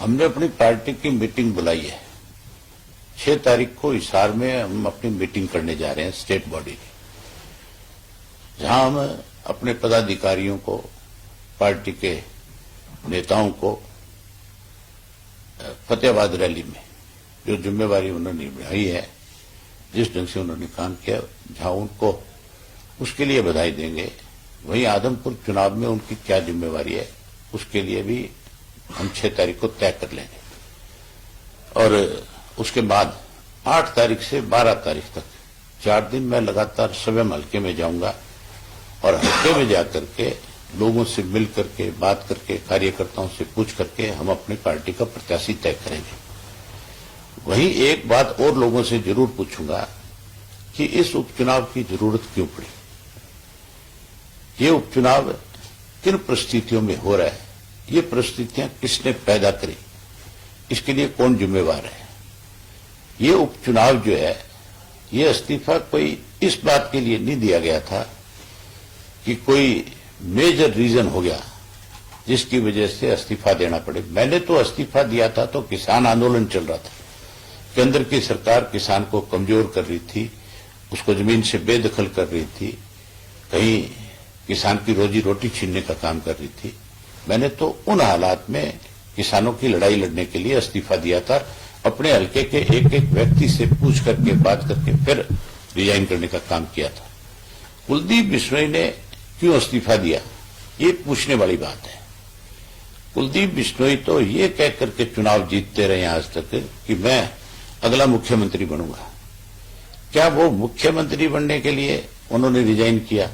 हमने अपनी पार्टी की मीटिंग बुलाई है। 6 तारीख को हिसार में हम अपनी मीटिंग करने जा रहे हैं स्टेट बॉडी की, जहां हम अपने पदाधिकारियों को, पार्टी के नेताओं को फतेहाबाद रैली में जो जिम्मेवारी उन्होंने निभाई है, जिस ढंग से उन्होंने काम किया, जहां उनको उसके लिए बधाई देंगे, वहीं आदमपुर चुनाव में उनकी क्या जिम्मेवारी है उसके लिए भी हम 6 तारीख को तय कर लेंगे। और उसके बाद 8 तारीख से 12 तारीख तक 4 दिन मैं लगातार स्वयं हल्के में जाऊंगा और हल्के में जाकर के लोगों से मिल करके, बात करके, कार्यकर्ताओं से पूछ करके हम अपनी पार्टी का प्रत्याशी तय करेंगे। वहीं एक बात और लोगों से जरूर पूछूंगा कि इस उपचुनाव की जरूरत क्यों पड़ी, ये उपचुनाव किन परिस्थितियों में हो रहा है, ये परिस्थितियां किसने पैदा करी, इसके लिए कौन जिम्मेवार है। ये उपचुनाव जो है, ये इस्तीफा कोई इस बात के लिए नहीं दिया गया था कि कोई मेजर रीजन हो गया जिसकी वजह से इस्तीफा देना पड़े। मैंने तो इस्तीफा दिया था तो किसान आंदोलन चल रहा था, केंद्र की सरकार किसान को कमजोर कर रही थी, उसको जमीन से बेदखल कर रही थी, कहीं किसान की रोजी रोटी छीनने का काम कर रही थी। मैंने तो उन हालात में किसानों की लड़ाई लड़ने के लिए इस्तीफा दिया था, अपने हल्के के एक एक व्यक्ति से पूछ करके, बात करके फिर रिजाइन करने का काम किया था। कुलदीप बिश्नोई ने क्यों इस्तीफा दिया, ये पूछने वाली बात है। कुलदीप बिश्नोई तो ये कह करके चुनाव जीतते रहे आज तक कि मैं अगला मुख्यमंत्री बनूंगा। क्या वो मुख्यमंत्री बनने के लिए उन्होंने रिजाइन किया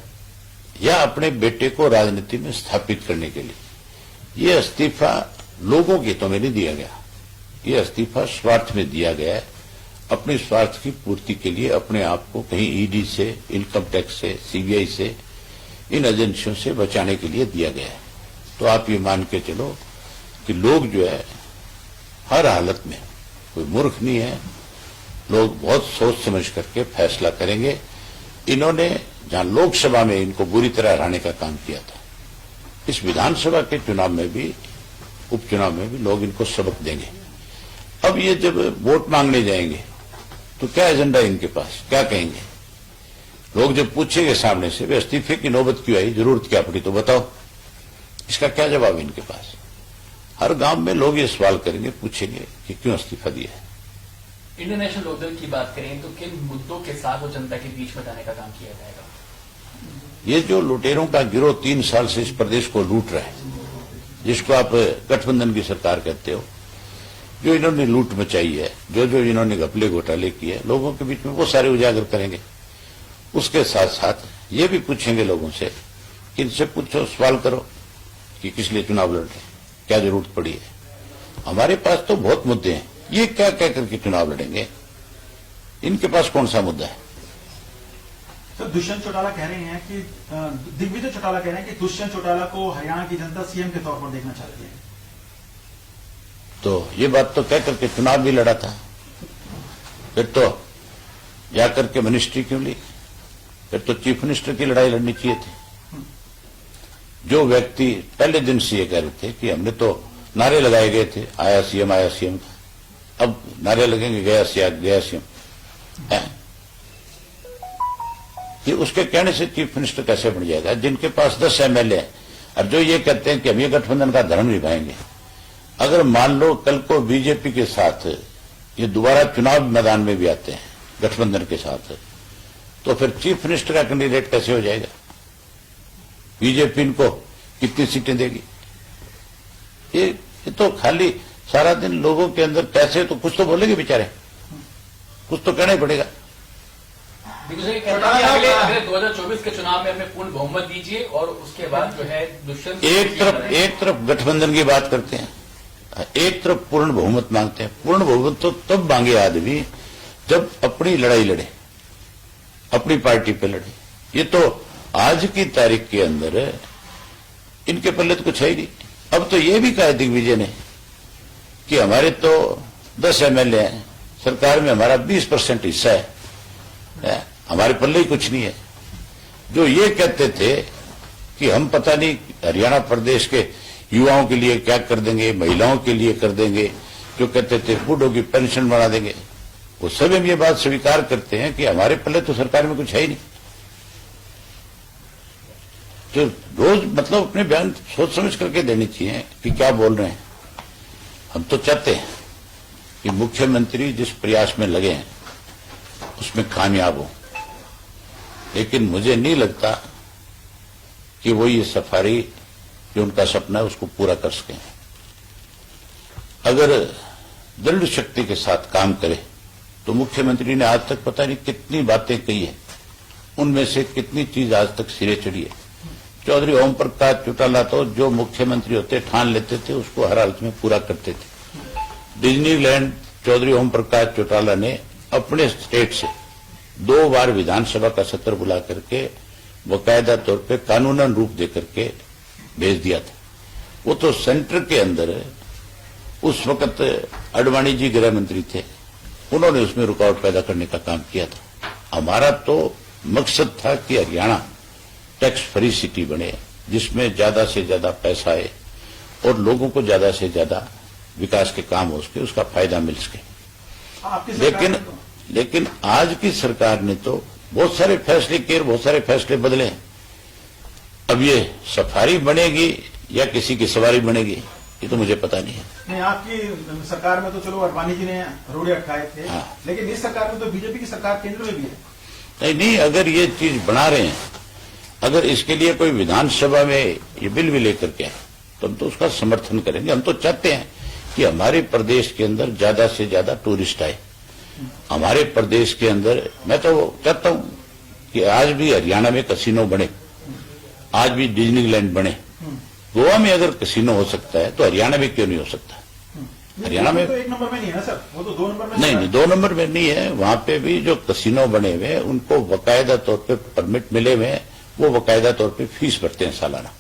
या अपने बेटे को राजनीति में स्थापित करने के लिए? ये इस्तीफा लोगों के हितों में नहीं दिया गया, ये इस्तीफा स्वार्थ में दिया गया है, अपने स्वार्थ की पूर्ति के लिए, अपने आप को कहीं ईडी से, इनकम टैक्स से, सीबीआई से, इन एजेंसियों से बचाने के लिए दिया गया है। तो आप ये मान के चलो कि लोग जो है हर हालत में, कोई मूर्ख नहीं है, लोग बहुत सोच समझ करके फैसला करेंगे। इन्होंने जहां लोकसभा में इनको बुरी तरह हराने का काम किया था, इस विधानसभा के चुनाव में भी, उपचुनाव में भी लोग इनको सबक देंगे। अब ये जब वोट मांगने जाएंगे तो क्या एजेंडा इनके पास, क्या कहेंगे? लोग जब पूछेंगे सामने से वे इस्तीफे की नौबत क्यों आई, जरूरत क्या पड़ी, तो बताओ, इसका क्या जवाब है इनके पास? हर गांव में लोग ये सवाल करेंगे, पूछेंगे कि क्यों इस्तीफा दिया है। इंडियन नेशनल लोकदल की बात करें तो किन मुद्दों के साथ वो जनता के बीच में जाने का काम किया जाएगा? ये जो लुटेरों का गिरोह 3 साल से इस प्रदेश को लूट रहा है, जिसको आप गठबंधन की सरकार कहते हो, जो इन्होंने लूट मचाई है, जो जो इन्होंने घपले घोटाले किए लोगों के बीच में, वो सारे उजागर करेंगे। उसके साथ साथ ये भी पूछेंगे लोगों से, इनसे पूछो, सवाल करो कि किस लिए चुनाव लड़ रहे, क्या जरूरत पड़ी है। हमारे पास तो बहुत मुद्दे हैं, ये क्या कह करके चुनाव लड़ेंगे, इनके पास कौन सा मुद्दा है? तो दुष्यंत चौटाला कह रहे हैं कि दिग्विजय चौटाला कह रहे हैं कि दुष्यंत चौटाला को हरियाणा की जनता सीएम के तौर पर देखना चाहती है। तो ये बात तो कह करके चुनाव भी लड़ा था, फिर तो जाकर के मिनिस्ट्री क्यों ली, फिर तो चीफ मिनिस्टर की लड़ाई लड़नी चाहिए थी। जो व्यक्ति पहले दिन से ये कह रहे थे कि हमने तो नारे लगाए गए थे, आया सीएम का, अब नारे लगेंगे गया सीएम, ये उसके कहने से चीफ मिनिस्टर कैसे बन जाएगा? जिनके पास 10 एमएलए हैं और जो ये कहते हैं कि हम ये गठबंधन का धर्म निभाएंगे, अगर मान लो कल को बीजेपी के साथ ये दोबारा चुनाव मैदान में भी आते हैं गठबंधन के साथ, तो फिर चीफ मिनिस्टर का कैंडिडेट कैसे हो जाएगा? बीजेपी इनको कितनी सीटें देगी? ये तो खाली सारा दिन लोगों के अंदर कैसे, तो कुछ तो बोलेंगे बेचारे, कुछ तो कहना ही पड़ेगा। अगले 2024 के चुनाव में हमें पूर्ण बहुमत दीजिए और उसके बाद जो है दुष्यंत, एक तरफ गठबंधन की बात करते हैं, एक तरफ पूर्ण बहुमत मांगते हैं। पूर्ण बहुमत तो तब मांगे आदमी जब अपनी लड़ाई लड़े, अपनी पार्टी पे लड़े। ये तो आज की तारीख के अंदर इनके पल्ले तो कुछ है ही नहीं। अब तो ये भी कहा दिग्विजय ने कि हमारे तो 10 एमएलए हैं, सरकार में हमारा 20% हिस्सा है, हमारे पल्ले ही कुछ नहीं है। जो ये कहते थे कि हम पता नहीं हरियाणा प्रदेश के युवाओं के लिए क्या कर देंगे, महिलाओं के लिए कर देंगे, जो कहते थे बूढ़ों की पेंशन बढ़ा देंगे, वो सभी हम ये बात स्वीकार करते हैं कि हमारे पल्ले तो सरकार में कुछ है ही नहीं। तो रोज मतलब अपने बयान सोच समझ करके देनी चाहिए कि क्या बोल रहे हैं। हम तो चाहते हैं कि मुख्यमंत्री जिस प्रयास में लगे हैं उसमें कामयाब हो, लेकिन मुझे नहीं लगता कि वो ये सफारी जो उनका सपना है उसको पूरा कर सके। अगर दृढ़ शक्ति के साथ काम करे तो मुख्यमंत्री ने आज तक पता नहीं कितनी बातें कही है, उनमें से कितनी चीज आज तक सिरे चढ़ी है। चौधरी ओम प्रकाश चौटाला तो जो मुख्यमंत्री होते ठान लेते थे उसको हर हालत में पूरा करते थे। डिज्नीलैंड चौधरी ओम प्रकाश चौटाला ने अपने स्टेट से 2 बार विधानसभा का सत्र बुला करके बाकायदा तौर पे कानूनन रूप दे करके भेज दिया था। वो तो सेंटर के अंदर उस वक्त अडवाणी जी गृह मंत्री थे, उन्होंने उसमें रुकावट पैदा करने का काम किया था। हमारा तो मकसद था कि हरियाणा टैक्स फ्री सिटी बने, जिसमें ज्यादा से ज्यादा पैसा आए और लोगों को ज्यादा से ज्यादा विकास के काम हो सके, उसका फायदा मिल सके। लेकिन आज की सरकार ने तो बहुत सारे फैसले किए, बहुत सारे फैसले बदले। अब ये सफारी बनेगी या किसी की सवारी बनेगी ये तो मुझे पता नहीं है। नहीं, आपकी सरकार में तो चलो अडवाणी जी ने रोड़े अटकाए थे, हाँ। लेकिन इस सरकार में तो बीजेपी की सरकार केंद्र में भी है। नहीं, अगर ये चीज बना रहे हैं, अगर इसके लिए कोई विधानसभा में ये बिल भी लेकर के आए तो हम तो उसका समर्थन करेंगे। हम तो चाहते हैं कि हमारे प्रदेश के अंदर ज्यादा से ज्यादा टूरिस्ट आए। हमारे प्रदेश के अंदर मैं तो चाहता हूं कि आज भी हरियाणा में कसिनो बने, आज भी डिज्नीलैंड बने। गोवा में अगर कसिनो हो सकता है तो हरियाणा में क्यों नहीं हो सकता? हरियाणा में तो 1 नंबर में नहीं है ना सर, वो तो 2 नंबर में नहीं, 2 नंबर में नहीं है। वहां पे भी जो कसिनो बने हुए उनको बाकायदा तौर पे परमिट मिले हुए हैं, वो बाकायदा तौर पे फीस भरते हैं सालाना।